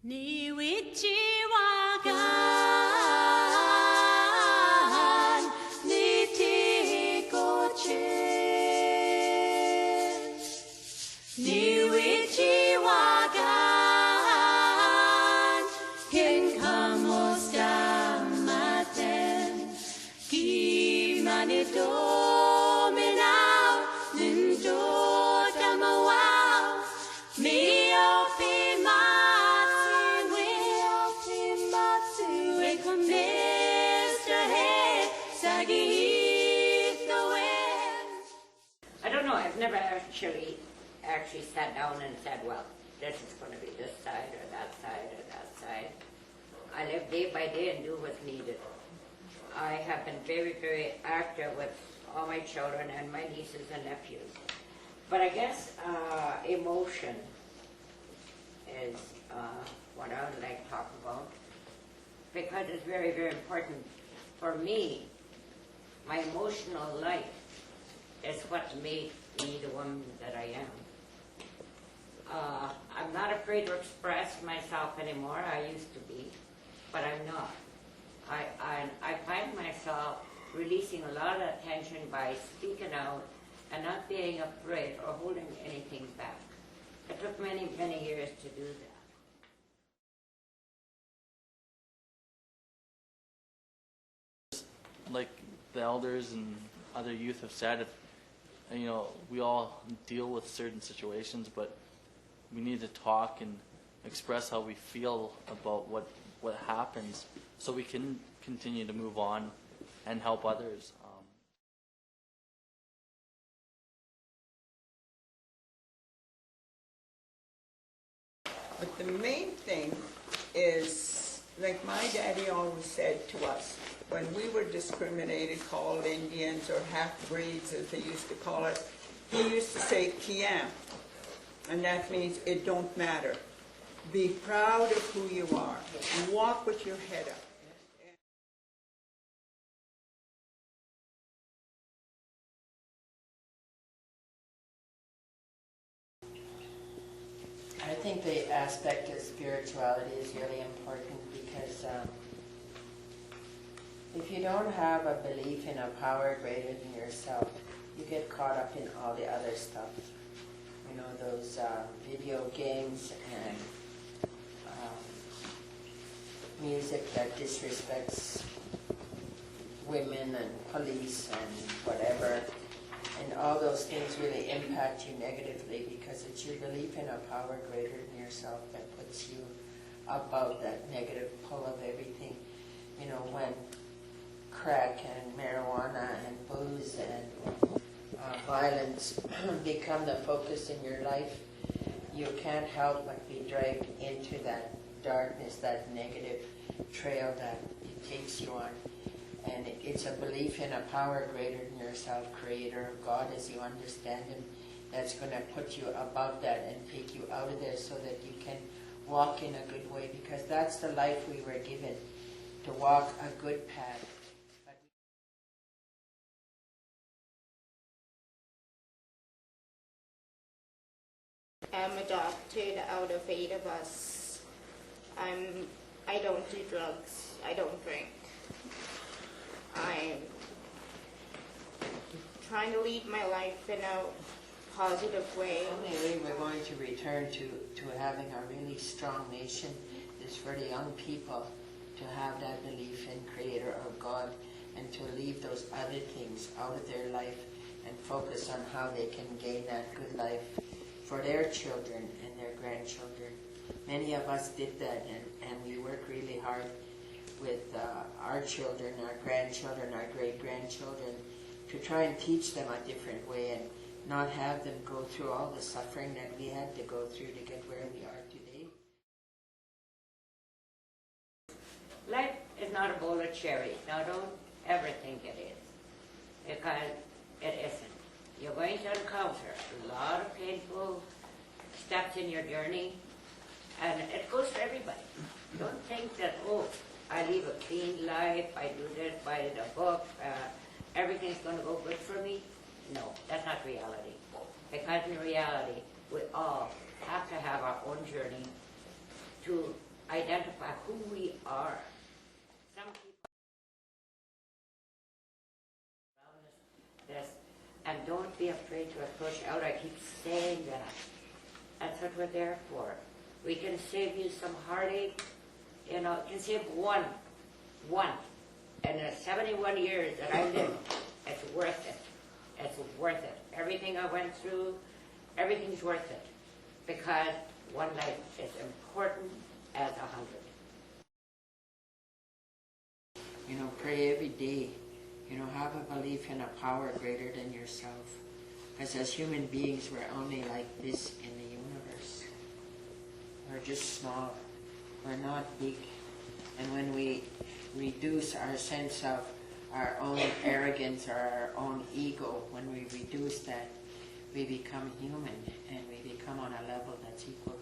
니위치와간 니티고치 니위치와간 겐카모스타마텐 기마니도미나우 눈도다마와우 I don't know, I've never actually sat down and said, well, this is going to be this side or that side or that side. I live day by day and do what's needed. I have been very, very active with all my children and my nieces and nephews. But I guess emotion is what I would like to talk about, because it's very, very important for me. My emotional life is what made me the woman that I am. I'm not afraid to express myself anymore. I used to be, but I'm not. I find myself releasing a lot of attention by speaking out and not being afraid or holding anything back. It took many, many years to do that. Like the elders and other youth have said, you know, we all deal with certain situations, but we need to talk and express how we feel about what happens, so we can continue to move on and help others. But the main thing is, like my daddy always said to us, when we were discriminated, called Indians or half-breeds as they used to call us, he used to say, Kiam. And that means it don't matter. Be proud of who you are. Walk with your head up. I think the aspect of spirituality is really important, because if you don't have a belief in a power greater than yourself, you get caught up in all the other stuff. You know, those video games and music that disrespects women and police and whatever. And all those things really impact you negatively, because it's your belief in a power greater than yourself that puts you above that negative pull of everything. You know, when crack and marijuana and booze and violence become the focus in your life, you can't help but be dragged into that darkness, that negative trail that it takes you on. And it's a belief in a power greater than yourself, creator of God as you understand him, that's going to put you above that and take you out of there so that you can walk in a good way, because that's the life we were given, to walk a good path. I'm adopted out of 8 of us. I don't do drugs. I don't drink. I'm trying to lead my life in a positive way. The only way we're going to return to having a really strong nation is for the young people to have that belief in Creator of God, and to leave those other things out of their life and focus on how they can gain that good life for their children and their grandchildren. Many of us did that, and we work really hard with our children, our grandchildren, our great-grandchildren, to try and teach them a different way and not have them go through all the suffering that we had to go through to get where we are today. Life is not a bowl of cherries. Now, don't ever think it is, because it isn't. You're going to encounter a lot of painful steps in your journey, and it goes for everybody. Don't think that, oh, I live a clean life, I do this, buy the book, everything's going to go good for me. No, that's not reality. Because in reality, we all have to have our own journey to identify who we are. Some people around this, and don't be afraid to approach elder. I keep saying that. That's what we're there for. We can save you some heartache. You know, can save one. And the 71 years that I lived, it's worth it. It's worth it. Everything I went through, everything's worth it. Because one life is important as 100. You know, pray every day. You know, have a belief in a power greater than yourself. Because as human beings, we're only like this in the universe. We're just small. We're not big. And when we reduce our sense of our own arrogance or our own ego, when we reduce that, we become human and we become on a level that's equal